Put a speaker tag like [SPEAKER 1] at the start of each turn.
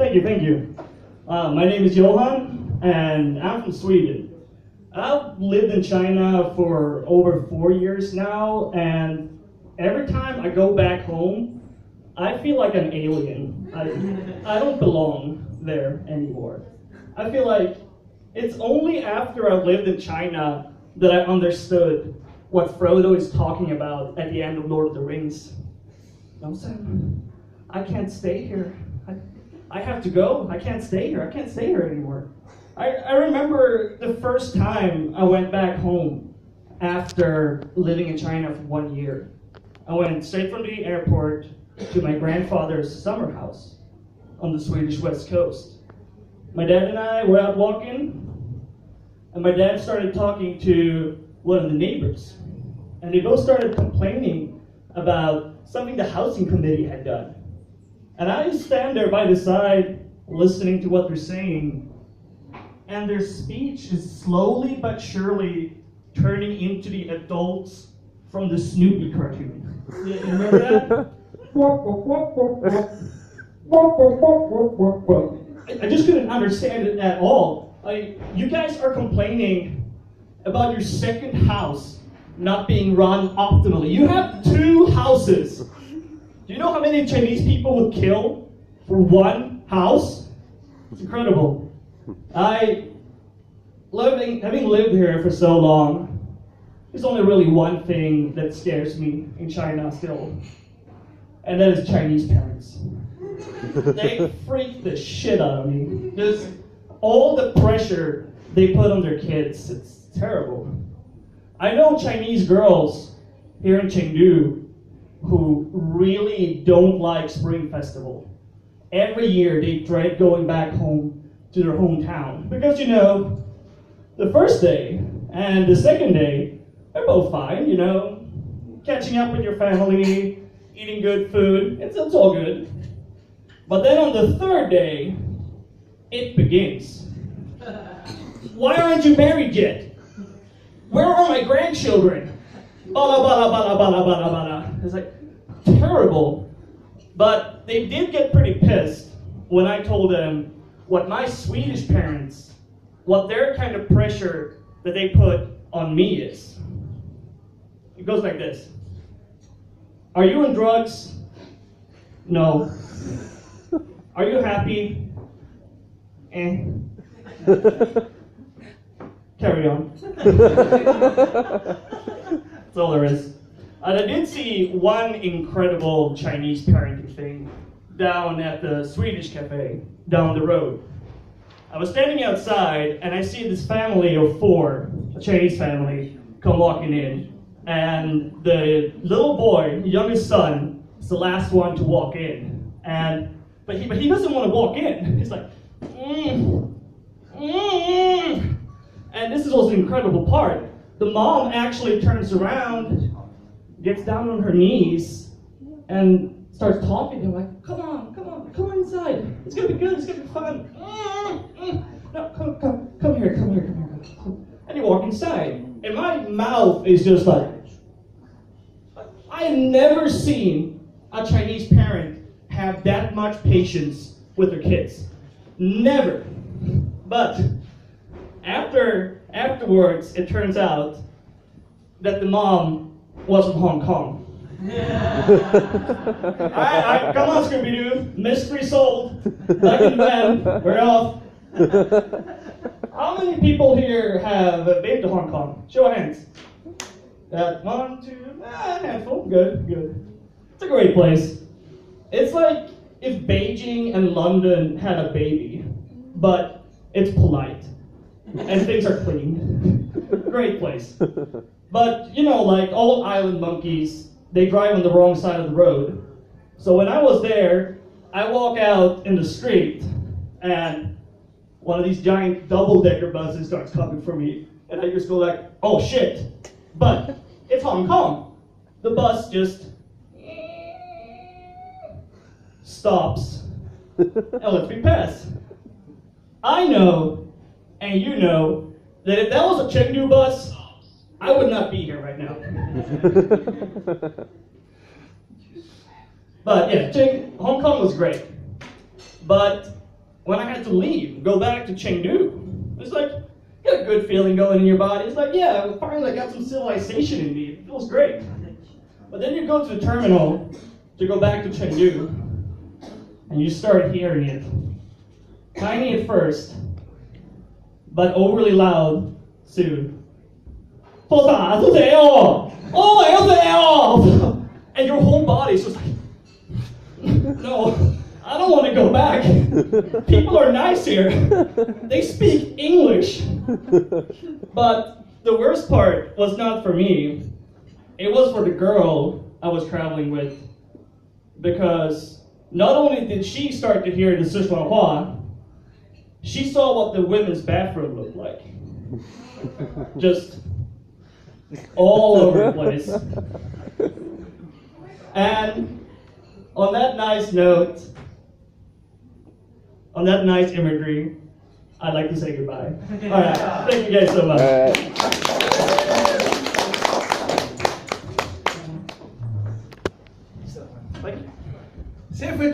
[SPEAKER 1] Thank you, thank you. My name is Johan, and I'm from Sweden. I've lived in China for over 4 years now, and every time I go back home, I feel like an alien. I don't belong there anymore. I feel like it's only after I lived in China that I understood what Frodo is talking about at the end of Lord of the Rings. I'm saying, I can't stay here. I have to go. I can't stay here. I can't stay here anymore. I remember the first time I went back home after living in China for 1 year. I went straight from the airport to my grandfather's summer house on the Swedish west coast. My dad and I were out walking, and my dad started talking to one of the neighbors. And they both started complaining about something the housing committee had done. And I stand there by the side, listening to what they're saying, and their speech is slowly but surely turning into the adults from the Snoopy cartoon. You remember that? I just couldn't understand it at all. You guys are complaining about your second house not being run optimally. You have 2 houses. Do you know how many Chinese people would kill for 1 house? It's incredible. Having lived here for so long, there's only really one thing that scares me in China still, and that is Chinese parents. They freak the shit out of me. Just all the pressure they put on their kids, it's terrible. I know Chinese girls here in Chengdu who really don't like Spring Festival. Every year they dread going back home to their hometown because, you know, the first day and the second day, they're both fine, you know, catching up with your family, eating good food, it's all good. But then on the 3rd day, it begins. Why aren't you married yet? Where are my grandchildren? Bala, bala, bala, bala, bala, bala. It's like terrible. But they did get pretty pissed when I told them what my Swedish parents, what their kind of pressure that they put on me is. It goes like this. Are you on drugs? No. Are you happy? Carry on. That's all there is. And I did see one incredible Chinese parenting thing down at the Swedish cafe down the road. I was standing outside and I see this family of 4, a Chinese family, come walking in. And the little boy, the youngest son, is the last one to walk in. But he doesn't want to walk in. He's like, And this is also an incredible part. The mom actually turns around, gets down on her knees, and starts talking to him like, come on inside. It's gonna be good, it's gonna be fun. No, come here. And you walk inside. And my mouth is just like, I've never seen a Chinese parent have that much patience with their kids. Never. But afterwards, it turns out that the mom was from Hong Kong. Come on, Scooby-Doo. Mystery solved. Lucky man. We're off. How many people here have been to Hong Kong? Show of hands. 1, 2, a handful. Good. It's a great place. It's like if Beijing and London had a baby, but it's polite and things are clean. Great place. But you know, like all island monkeys, they drive on the wrong side of the road. So when I was there, I walk out in the street and one of these giant double-decker buses starts coming for me, and I just go like, oh shit. But it's Hong Kong. The bus just stops and lets me pass. I know, and you know, that if that was a Chengdu bus, I would not be here right now. But yeah, Hong Kong was great. But when I had to leave, go back to Chengdu, it's like, you get a good feeling going in your body. It's like, yeah, finally I got some civilization in me. It feels great. But then you go to the terminal to go back to Chengdu, and you start hearing it. Tiny at first, but overly loud soon. 做啥？做谁哦？哦，要谁哦？ And your whole body is just like, no, I don't want to go back. People are nice here. They speak English. But the worst part was not for me. It was for the girl I was traveling with. Because not only did she start to hear the Sichuanhua, she saw what the women's bathroom looked like. Just all over the place. And on that nice note, on that nice imagery, I'd like to say goodbye. All right, thank you guys so much.